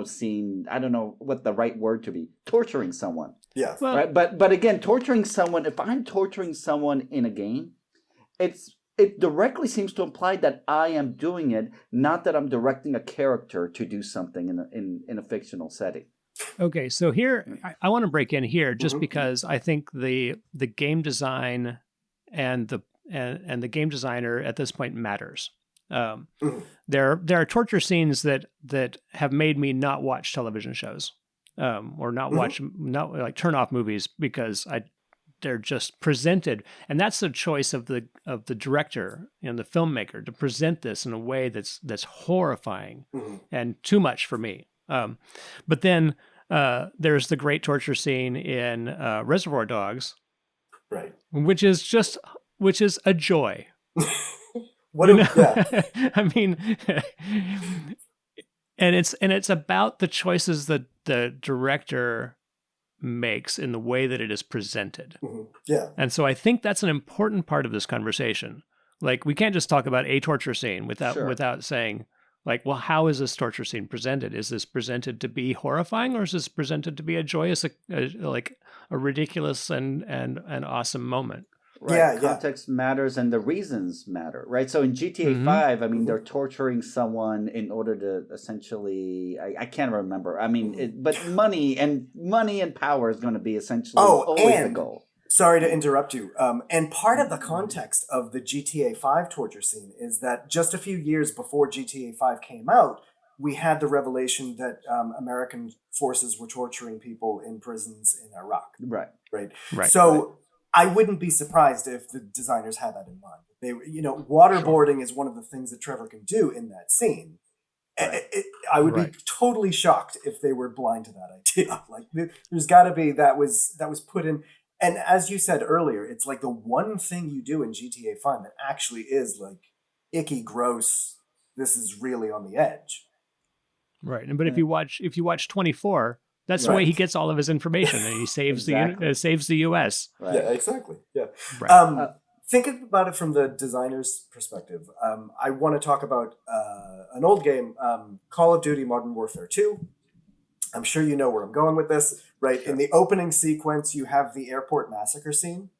Scene. I don't know what the right word to be. Torturing someone. Yeah. Well, Right, but again, torturing someone. If I'm torturing someone in a game, it directly seems to imply that I am doing it, not that I'm directing a character to do something in a fictional setting. okay, so here I want to break in here just Mhm. because I think the game design and the game designer at this point matters. Mhm. There are torture scenes that have made me not watch television shows, or not watch not like turn off movies because they're just presented, and that's the choice of the director and the filmmaker to present this in a way that's horrifying Mhm. and too much for me. But then there's the great torture scene in Reservoir Dogs, Right. which is a joy. What? You know? Yeah. I mean, and it's about the choices that the director makes in the way that it is presented. Mhm. Yeah. And so I think that's an important part of this conversation. Like, we can't just talk about a torture scene Sure. without saying, like, well, how is this torture scene presented? Is this presented to be horrifying, or is this presented to be a joyous, like a ridiculous and awesome moment? Right. Yeah, yeah. Context matters and the reasons matter, right? So in GTA Mhm. 5, I mean, they're torturing someone in order to essentially, I can't remember. I mean, but money and power is going to be essentially always the and goal. sorry to interrupt you. And part of the context of the GTA 5 torture scene is that just a few years before GTA 5 came out, we had the revelation that American forces were torturing people in prisons in Iraq. Right. Right. Right. So I wouldn't be surprised if the designers had that in mind. They, waterboarding is one of the things that Trevor can do in that scene. Right. I would Right. be totally shocked if they were blind to that idea. Like, there's got to be that was put in. And as you said earlier, it's like the one thing you do in GTA 5 that actually is like icky, gross. This is really on the edge. Right. But if you watch 24, that's the way Right. he gets all of his information, and he saves Exactly. saves the U.S. Right. Yeah, exactly. Yeah. Right. Thinking about it from the designer's perspective, I want to talk about an old game, Call of Duty Modern Warfare 2. I'm sure you know where I'm going with this, right? Sure. In the opening sequence, you have the airport massacre scene.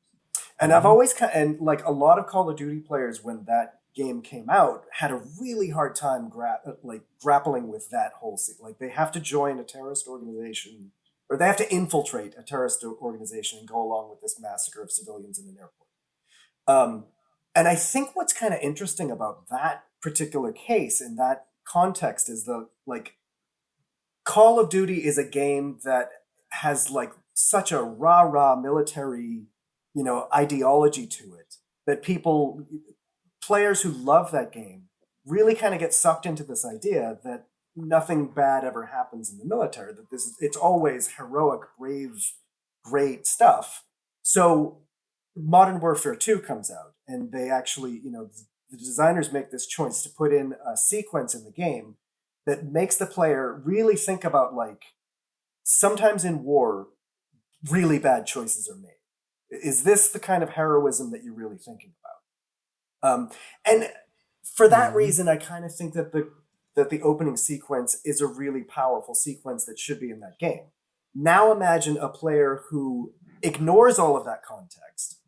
And I've always, and like a lot of Call of Duty players, when that game came out, had a really hard time grappling with that whole scene. Like, they have to join a terrorist organization, or they have to infiltrate a terrorist organization and go along with this massacre of civilians in an airport. And I think what's kind of interesting about that particular case in that context is Call of Duty is a game that has like such a rah-rah military, ideology to it that players who love that game really kind of get sucked into this idea that nothing bad ever happens in the military, that it's always heroic, brave, great stuff. So Modern Warfare 2 comes out, and they actually, the designers make this choice to put in a sequence in the game that makes the player really think about, like, sometimes in war, really bad choices are made. Is this the kind of heroism that you're really thinking about? And for that reason, I kind of think that the opening sequence is a really powerful sequence that should be in that game. Now imagine a player who ignores all of that context,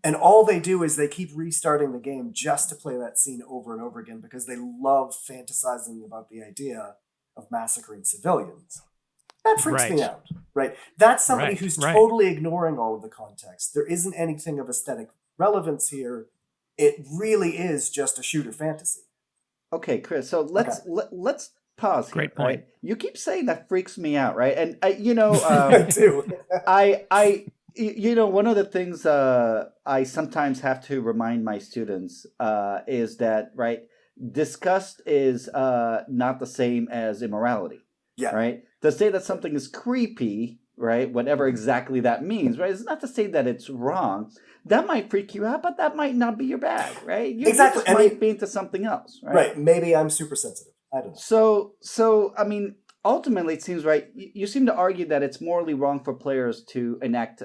and all they do is they keep restarting the game just to play that scene over and over again because they love fantasizing about the idea of massacring civilians. That freaks me out, right? That's somebody who's totally ignoring all of the context. There isn't anything of aesthetic relevance here. It really is just a shooter fantasy. Okay, Chris. So let's pause here. Great point. Right? You keep saying that freaks me out, right? And I do. One of the things I sometimes have to remind my students is that, right, disgust is not the same as immorality. Yeah. Right? To say that something is creepy, right, whatever exactly that means, right, it's not to say that it's wrong. That might freak you out, but that might not be your bag, right? You Exactly. just might be into something else, right? Right. Maybe I'm super sensitive. I don't know. So I mean, ultimately, it seems right. You seem to argue that it's morally wrong for players to enact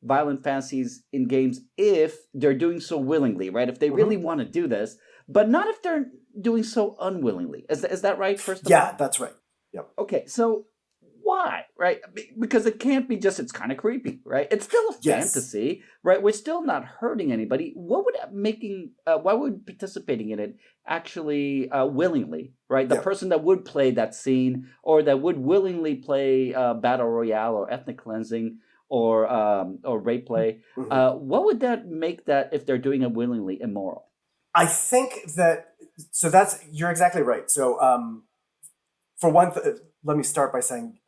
violent fantasies in games if they're doing so willingly, right? If they really want to do this, but not if they're doing so unwillingly. Is that right? First of all, Yeah, that's right. Yep. okay. So why, right? Because it can't be just it's kind of creepy, right? It's still a Yes. fantasy, right? We're still not hurting anybody. What would why would participating in it actually willingly, right? The Yeah. person that would play that scene or that would willingly play battle royale or ethnic cleansing or rape play, what would that make that if they're doing it willingly immoral? I think that you're exactly right. So for one, let me start by saying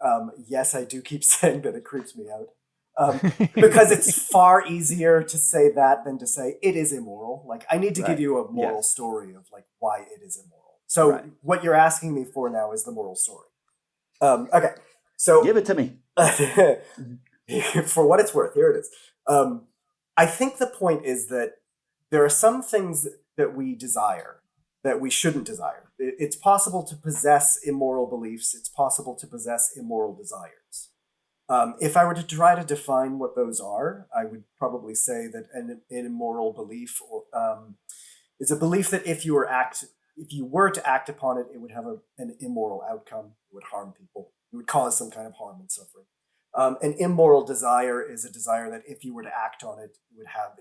yes, I do keep saying that it creeps me out. Because it's far easier to say that than to say it is immoral. Like I need to give you a moral story of like why it is immoral. So what you're asking me for now is the moral story. Okay, so Give it to me. for what it's worth, here it is. I think the point is that there are some things that we desire that we shouldn't desire. It's possible to possess immoral beliefs. It's possible to possess immoral desires. If I were to try to define what those are, I would probably say that an immoral belief is a belief that if you were to act upon it, it would have an immoral outcome. It would harm people. It would cause some kind of harm and suffering. An immoral desire is a desire that if you were to act on it,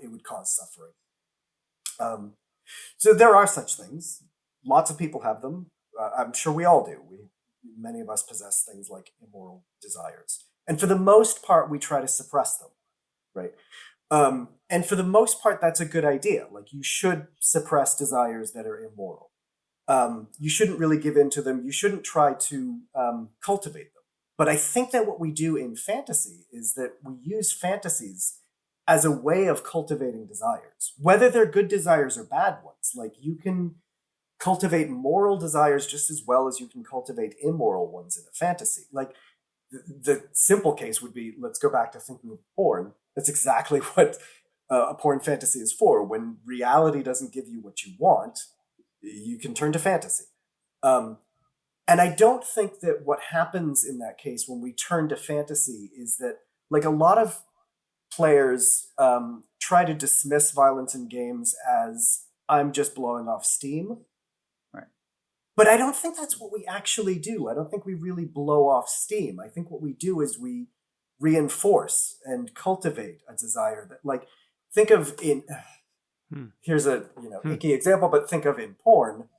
it would cause suffering. So there are such things. Lots of people have them. I'm sure we all do. Many of us possess things like immoral desires. And for the most part, we try to suppress them, right? And for the most part, that's a good idea. Like you should suppress desires that are immoral. You shouldn't really give in to them. You shouldn't try to cultivate them. But I think that what we do in fantasy is that we use fantasies as a way of cultivating desires, whether they're good desires or bad ones. Like you can cultivate moral desires just as well as you can cultivate immoral ones in a fantasy. Like the simple case would be, let's go back to thinking of porn. That's exactly what a porn fantasy is for. When reality doesn't give you what you want, you can turn to fantasy. And I don't think that what happens in that case when we turn to fantasy is that, like, a lot of players try to dismiss violence in games as I'm just blowing off steam. Right. But I don't think that's what we actually do. I don't think we really blow off steam. I think what we do is we reinforce and cultivate a desire that, like, think of in, here's a icky example, but think of in porn.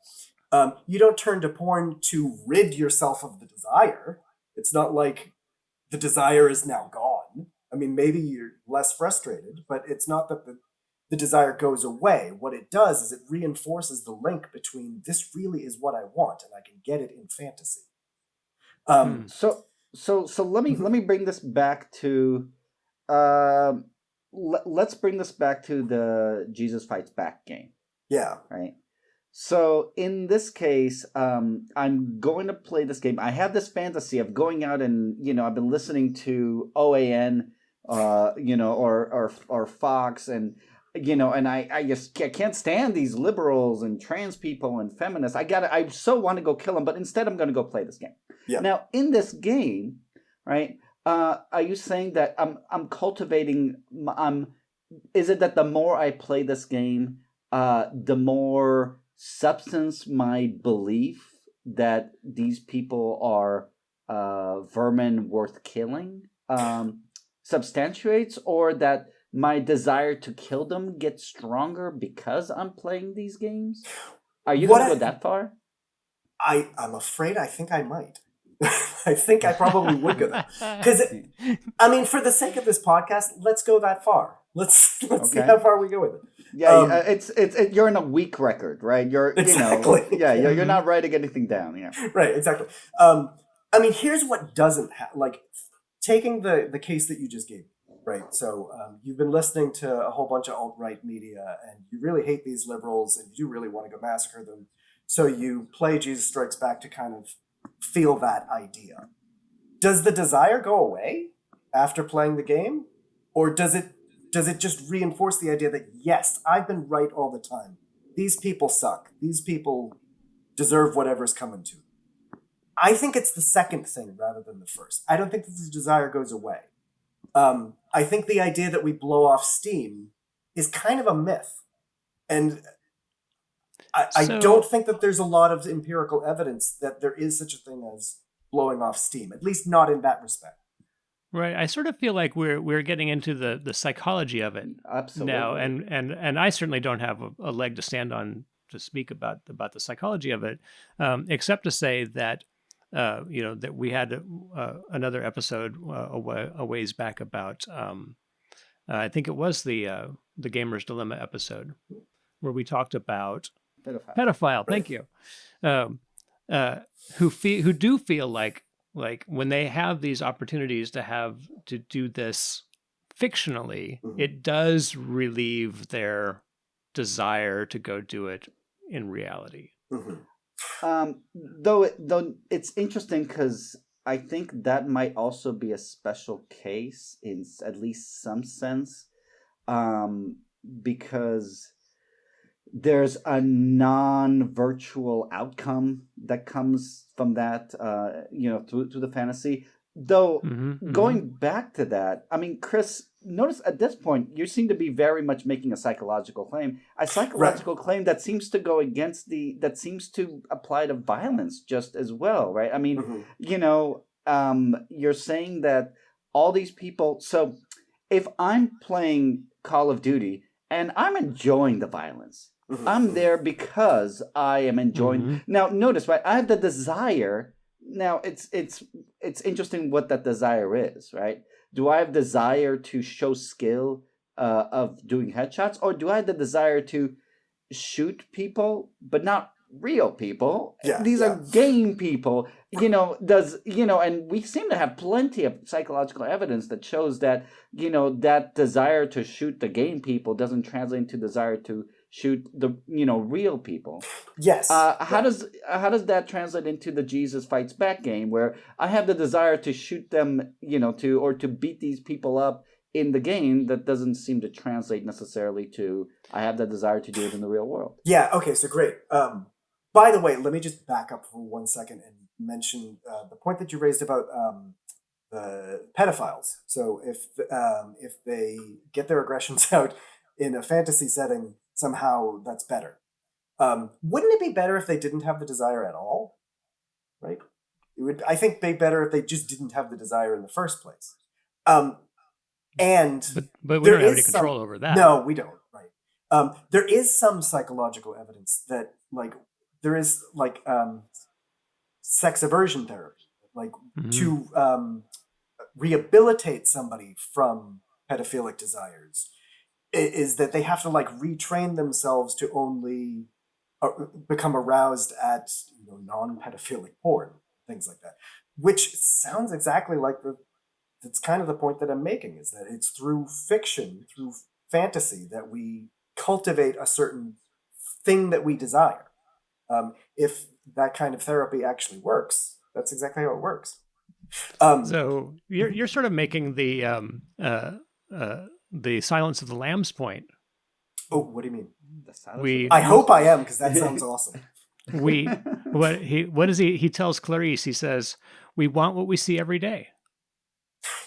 You don't turn to porn to rid yourself of the desire. It's not like the desire is now gone. I mean, maybe you're less frustrated, but it's not that the desire goes away. What it does is it reinforces the link between this really is what I want and I can get it in fantasy. So let me bring this back to let's bring this back to the Jesus Fights Back game. Yeah. Right. So in this case, I'm going to play this game. I have this fantasy of going out and I've been listening to OAN, or Fox, and and I just can't stand these liberals and trans people and feminists. I so want to go kill them, but instead I'm going to go play this game. Yeah. Now in this game, right? Are you saying that I'm cultivating? Is it that the more I play this game, the more substance my belief that these people are vermin worth killing substantiates, or that my desire to kill them gets stronger because I'm playing these games? Are you going to go that far? I'm afraid I think I might. I think I probably would go there. Because, I mean, for the sake of this podcast, let's go that far. Let's see how far we go with it. Yeah, it's you're in a weak record, right? You're exactly. You're not writing anything down. Yeah, right, exactly. I mean, here's what doesn't like taking the case that you just gave, right? So you've been listening to a whole bunch of alt-right media, and you really hate these liberals, and you do really want to go massacre them. So you play Jesus Strikes Back to kind of feel that idea. Does the desire go away after playing the game, or does it just reinforce the idea that, yes, I've been right all the time? These people suck. These people deserve whatever's coming to them. I think it's the second thing rather than the first. I don't think that the desire goes away. I think the idea that we blow off steam is kind of a myth. And I don't think that there's a lot of empirical evidence that there is such a thing as blowing off steam, at least not in that respect. Right. I sort of feel like we're getting into the psychology of it Absolutely. now, and I certainly don't have a leg to stand on to speak about the psychology of it, except to say that that we had another episode a ways back about I think it was the Gamer's Dilemma episode where we talked about pedophile. Thank you. Who do feel like when they have these opportunities to do this fictionally, it does relieve their desire to go do it in reality. Though it's interesting because I think that might also be a special case in at least some sense, because there's a non-virtual outcome that comes from that, through the fantasy. Though, going back to that, I mean, Chris, notice at this point, you seem to be very much making a psychological claim. A psychological claim that seems to go against that seems to apply to violence just as well, right? I mean, you're saying that all these people, so if I'm playing Call of Duty and I'm enjoying the violence, I'm there because I am enjoying. Now, notice, right? I have the desire. Now, it's interesting what that desire is, right? Do I have desire to show skill of doing headshots, or do I have the desire to shoot people, but not real people? These are game people. And we seem to have plenty of psychological evidence that shows that that desire to shoot the game people doesn't translate into desire to shoot the real people. Yes. How does that translate into the Jesus Fights Back game, where I have the desire to shoot them, to beat these people up in the game? That doesn't seem to translate necessarily to I have the desire to do it in the real world. Yeah. Okay. So great. By the way, let me just back up for 1 second and mention the point that you raised about the pedophiles. So if they get their aggressions out in a fantasy setting, somehow that's better. Wouldn't it be better if they didn't have the desire at all? Right? It would, I think, be better if they just didn't have the desire in the first place. But we don't have any control over that. No, we don't. Right. There is some psychological evidence that, there is sex aversion therapy, to rehabilitate somebody from pedophilic desires, is that they have to retrain themselves to only become aroused at non-pedophilic porn, things like that, which sounds exactly like that's kind of the point that I'm making, is that it's through fiction, through fantasy, that we cultivate a certain thing that we desire. If that kind of therapy actually works, that's exactly how it works. So you're sort of making the Silence of the Lambs point. Oh, what do you mean? We I hope I am, because that sounds awesome. What does he tells Clarice? He says, we want what we see every day.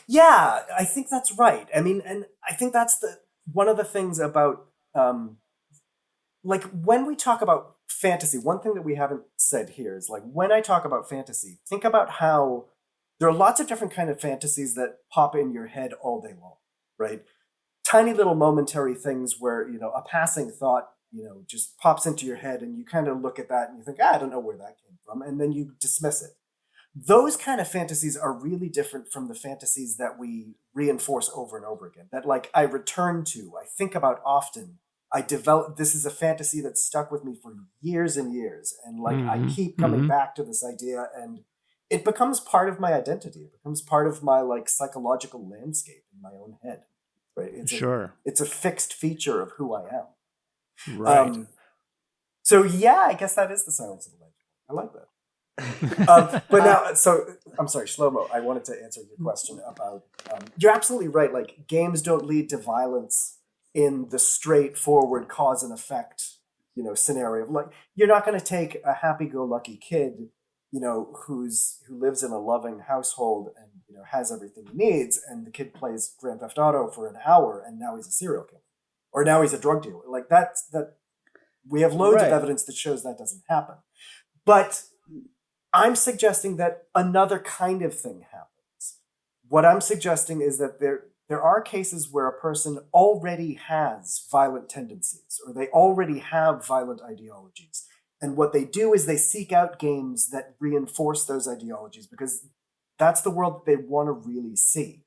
Yeah, I think that's right. I mean, and I think that's one of the things about when we talk about fantasy, one thing that we haven't said here is when I talk about fantasy, think about how there are lots of different kind of fantasies that pop in your head all day long, right? Tiny little momentary things where, a passing thought, just pops into your head, and you kind of look at that and you think, I don't know where that came from. And then you dismiss it. Those kind of fantasies are really different from the fantasies that we reinforce over and over again, that I return to, I think about often. This is a fantasy that stuck with me for years and years. And I keep coming back to this idea, and it becomes part of my identity. It becomes part of my psychological landscape in my own head. Right? It's a fixed feature of who I am. Right. So yeah, I guess that is the Silence of the Lambs. I like that. But now, so I'm sorry, Shlomo, I wanted to answer your question about, you're absolutely right. Games don't lead to violence in the straightforward cause and effect, scenario. You're not going to take a happy-go-lucky kid who lives in a loving household and has everything he needs, and the kid plays Grand Theft Auto for an hour and now he's a serial killer, or now he's a drug dealer. Like that we have loads of evidence that shows that doesn't happen. But I'm suggesting that another kind of thing happens. What I'm suggesting is that there are cases where a person already has violent tendencies, or they already have violent ideologies. And what they do is they seek out games that reinforce those ideologies, because that's the world that they want to really see.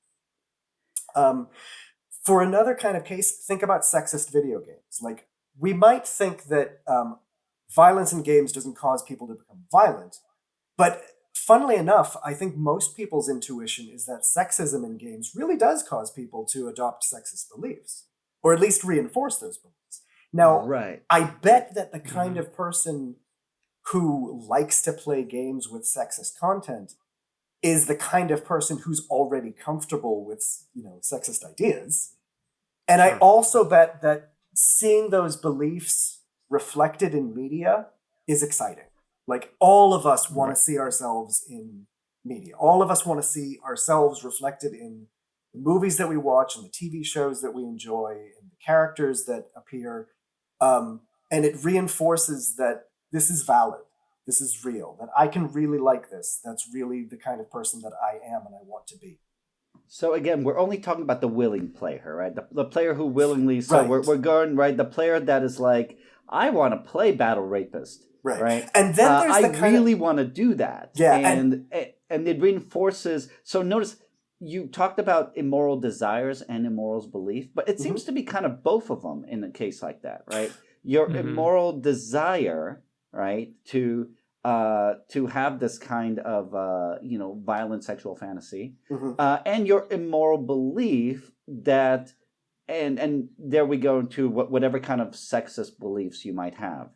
For another kind of case, think about sexist video games. Like, we might think that violence in games doesn't cause people to become violent, but funnily enough, I think most people's intuition is that sexism in games really does cause people to adopt sexist beliefs, or at least reinforce those beliefs. Now, I bet that the kind of person who likes to play games with sexist content is the kind of person who's already comfortable with, sexist ideas. And I also bet that seeing those beliefs reflected in media is exciting. Like, all of us want to see ourselves in media. All of us want to see ourselves reflected in the movies that we watch and the TV shows that we enjoy and the characters that appear. And it reinforces that this is valid. This is real, that I can really like this. That's really the kind of person that I am and I want to be. So again, we're only talking about the willing player, right? The player who willingly, we're going, the player that is like, I want to play Battle Rapist. Right. And then there's I really want to do that. Yeah. And it reinforces. So notice you talked about immoral desires and immoral belief, but it seems to be kind of both of them in a case like that, right? Your immoral desire, right, to have this kind of violent sexual fantasy, and your immoral belief that, and there we go into whatever kind of sexist beliefs you might have.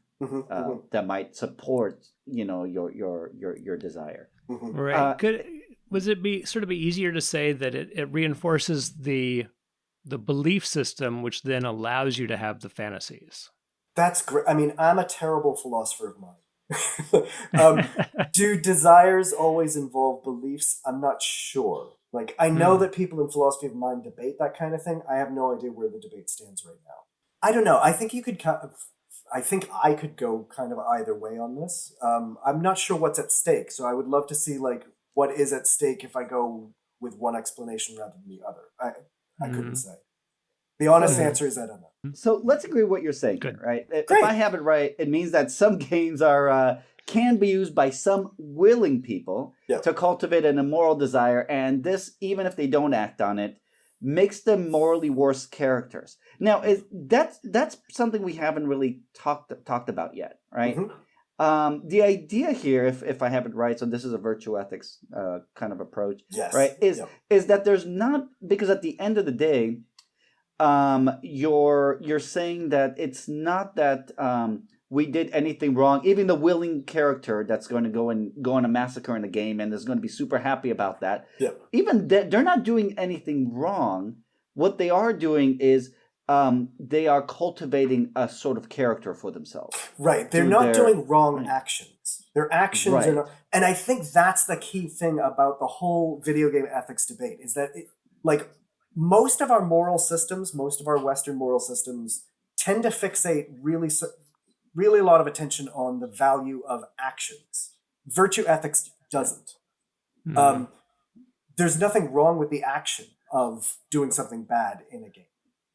That might support, your desire. Right. Was it be easier to say that it reinforces the belief system, which then allows you to have the fantasies? That's great. I mean, I'm a terrible philosopher of mind. Do desires always involve beliefs? I'm not sure. Like, I know that people in philosophy of mind debate that kind of thing. I have no idea where the debate stands right now. I don't know. I think I could go kind of either way on this. I'm not sure what's at stake, so I would love to see like what is at stake if I go with one explanation rather than the other. I couldn't say. The honest answer is I don't know. So let's agree what you're saying, right? If I have it right, it means that some games are can be used by some willing people to cultivate an immoral desire, and this, even if they don't act on it, makes them morally worse characters. Now, that's something we haven't really talked about yet, right? The idea here, if I have it right, so this is a virtue ethics kind of approach, right? Is that there's not, because at the end of the day, you're saying that it's not that we did anything wrong. Even the willing character that's going to go on a massacre in the game and is going to be super happy about that. Even they're not doing anything wrong. What they are doing is they are cultivating a sort of character for themselves. Right. They're not doing wrong actions. Their actions are not. And I think that's the key thing about the whole video game ethics debate is that most of our moral systems, most of our Western moral systems tend to fixate really a lot of attention on the value of actions. Virtue ethics doesn't. There's nothing wrong with the action of doing something bad in a game,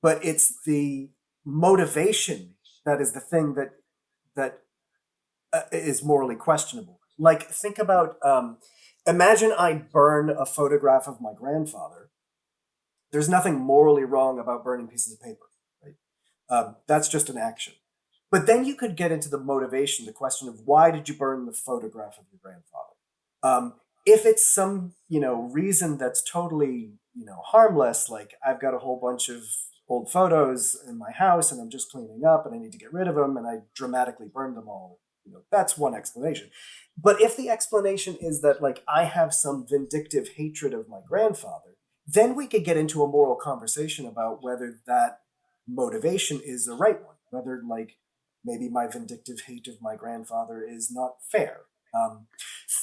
but it's the motivation that is the thing that is morally questionable. Like, think about, imagine I burn a photograph of my grandfather. There's nothing morally wrong about burning pieces of paper, right? That's just an action. But then you could get into the motivation, the question of why did you burn the photograph of your grandfather? If it's some, reason that's totally, harmless, like I've got a whole bunch of old photos in my house and I'm just cleaning up and I need to get rid of them and I dramatically burned them all, that's one explanation. But if the explanation is that like I have some vindictive hatred of my grandfather, then we could get into a moral conversation about whether that motivation is the right one, whether like maybe my vindictive hate of my grandfather is not fair.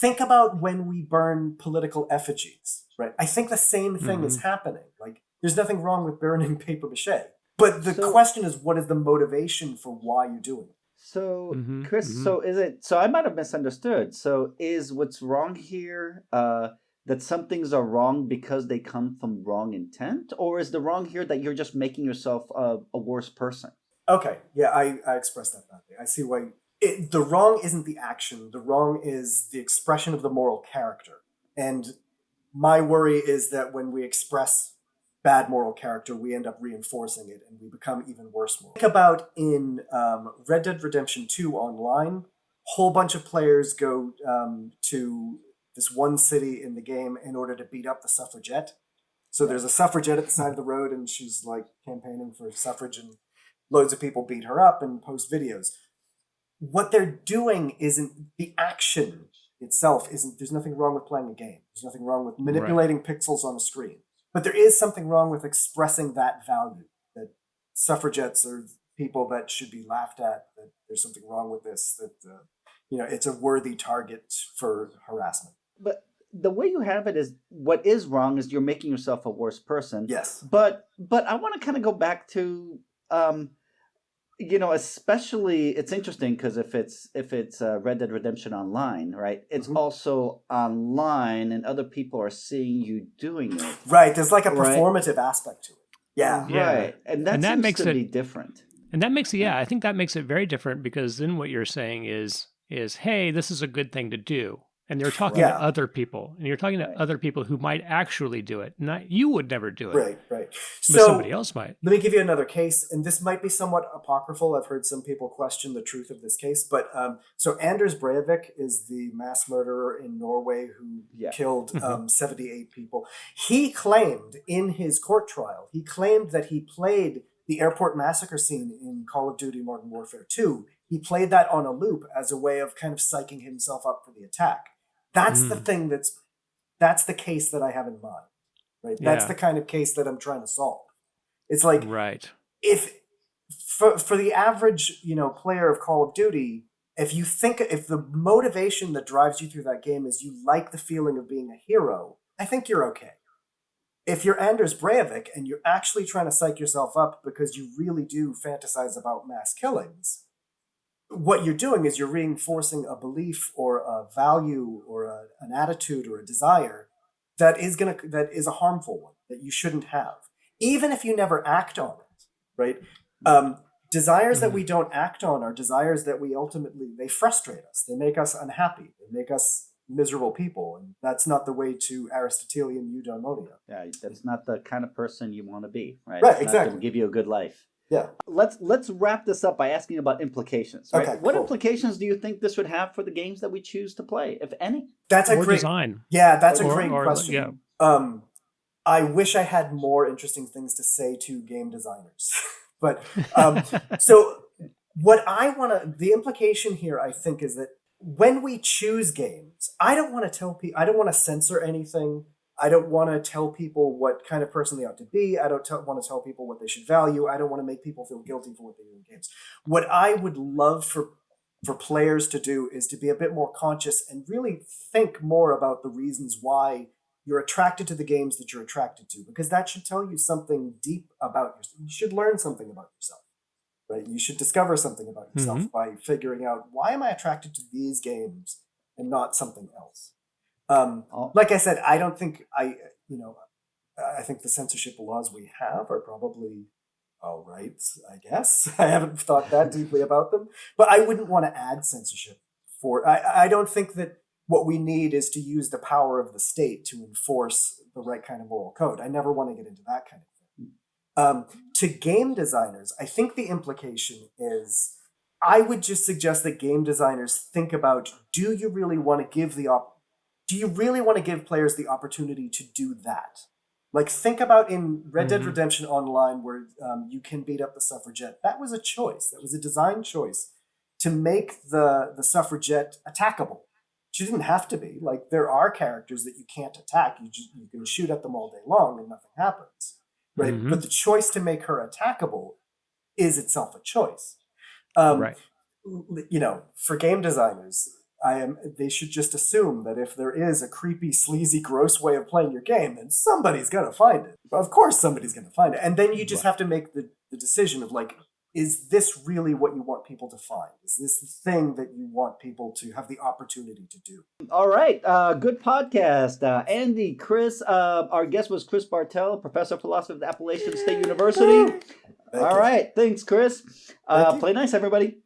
think about when we burn political effigies, right? I think the same thing is happening. Like, there's nothing wrong with burning paper mache. But the question is, what is the motivation for why you're doing it? So, Chris, so is it, so I might have misunderstood. So is what's wrong here that some things are wrong because they come from wrong intent? Or is the wrong here that you're just making yourself a worse person? Okay, yeah, I expressed that badly. I see why. The wrong isn't the action. The wrong is the expression of the moral character. And my worry is that when we express bad moral character, we end up reinforcing it and we become even worse moral. Think about in Red Dead Redemption 2 online, whole bunch of players go to this one city in the game in order to beat up the suffragette. So there's a suffragette at the side of the road and she's like campaigning for suffrage and loads of people beat her up and post videos. What they're doing isn't the action itself. There's nothing wrong with playing a game. There's nothing wrong with manipulating pixels on a screen. But there is something wrong with expressing that value, that suffragettes are people that should be laughed at, that there's something wrong with this, that it's a worthy target for harassment. But the way you have it is, what is wrong is you're making yourself a worse person. Yes. But I want to kind of go back to especially it's interesting because if it's Red Dead Redemption Online, right? It's also online, and other people are seeing you doing it. Right. There's like a performative aspect to it. Yeah. Right. And that seems makes to be different. And that makes it, I think that makes it very different, because then what you're saying is, hey, this is a good thing to do. And you're talking to other people, and you're talking to other people who might actually do it. You would never do it. Right. But So somebody else might. Let me give you another case, and this might be somewhat apocryphal. I've heard some people question the truth of this case, but so Anders Breivik is the mass murderer in Norway who killed 78 people. He claimed in his court trial, that he played the airport massacre scene in Call of Duty Modern Warfare 2. He played that on a loop as a way of kind of psyching himself up for the attack. That's the thing that's the case that I have in mind, right? That's the kind of case that I'm trying to solve. It's like, if for the average, player of Call of Duty, if the motivation that drives you through that game is you like the feeling of being a hero, I think you're okay. If you're Anders Breivik and you're actually trying to psych yourself up because you really do fantasize about mass killings, what you're doing is you're reinforcing a belief or a value or an attitude or a desire that is a harmful one that you shouldn't have, even if you never act on it, right? Desires that we don't act on are desires that they frustrate us. They make us unhappy. They make us miserable people, and that's not the way to Aristotelian eudaimonia. Yeah, that's not the kind of person you want to be, right? Right, it's exactly. Not to give you a good life. Yeah. Let's wrap this up by asking about implications. Right? Okay, what cool. implications do you think this would have for the games that we choose to play, if any? That's a or great design. Yeah, that's a great question. Yeah. I wish I had more interesting things to say to game designers, but so the implication here, I think, is that when we choose games, I don't want to tell people, I don't want to censor anything. I don't want to tell people what kind of person they ought to be. I don't want to tell people what they should value. I don't want to make people feel guilty for what they do in games. What I would love for players to do is to be a bit more conscious and really think more about the reasons why you're attracted to the games that you're attracted to, because that should tell you something deep about yourself. You should learn something about yourself, right? You should discover something about yourself by figuring out, why am I attracted to these games and not something else? Like I said, I don't think I think the censorship laws we have are probably all right, I guess. I haven't thought that deeply about them, but I wouldn't want to add censorship I don't think that what we need is to use the power of the state to enforce the right kind of moral code. I never want to get into that kind of thing. To game designers, I think the implication is, I would just suggest that game designers think about, do you really want to give players the opportunity to do that? Like, think about in Red Dead Redemption Online, where you can beat up the suffragette. That was a choice. That was a design choice to make the suffragette attackable. She didn't have to be. Like, there are characters that you can't attack. You can shoot at them all day long and nothing happens, right? But the choice to make her attackable is itself a choice. Right. For game designers, They should just assume that if there is a creepy, sleazy, gross way of playing your game, then somebody's gonna find it. Of course somebody's gonna find it. And then you just have to make the decision of like, is this really what you want people to find? Is this the thing that you want people to have the opportunity to do? All right. Good podcast. Andy, Chris, our guest was Chris Bartel, professor of philosophy at Appalachian State University. All right. Thanks, Chris. Play nice, everybody.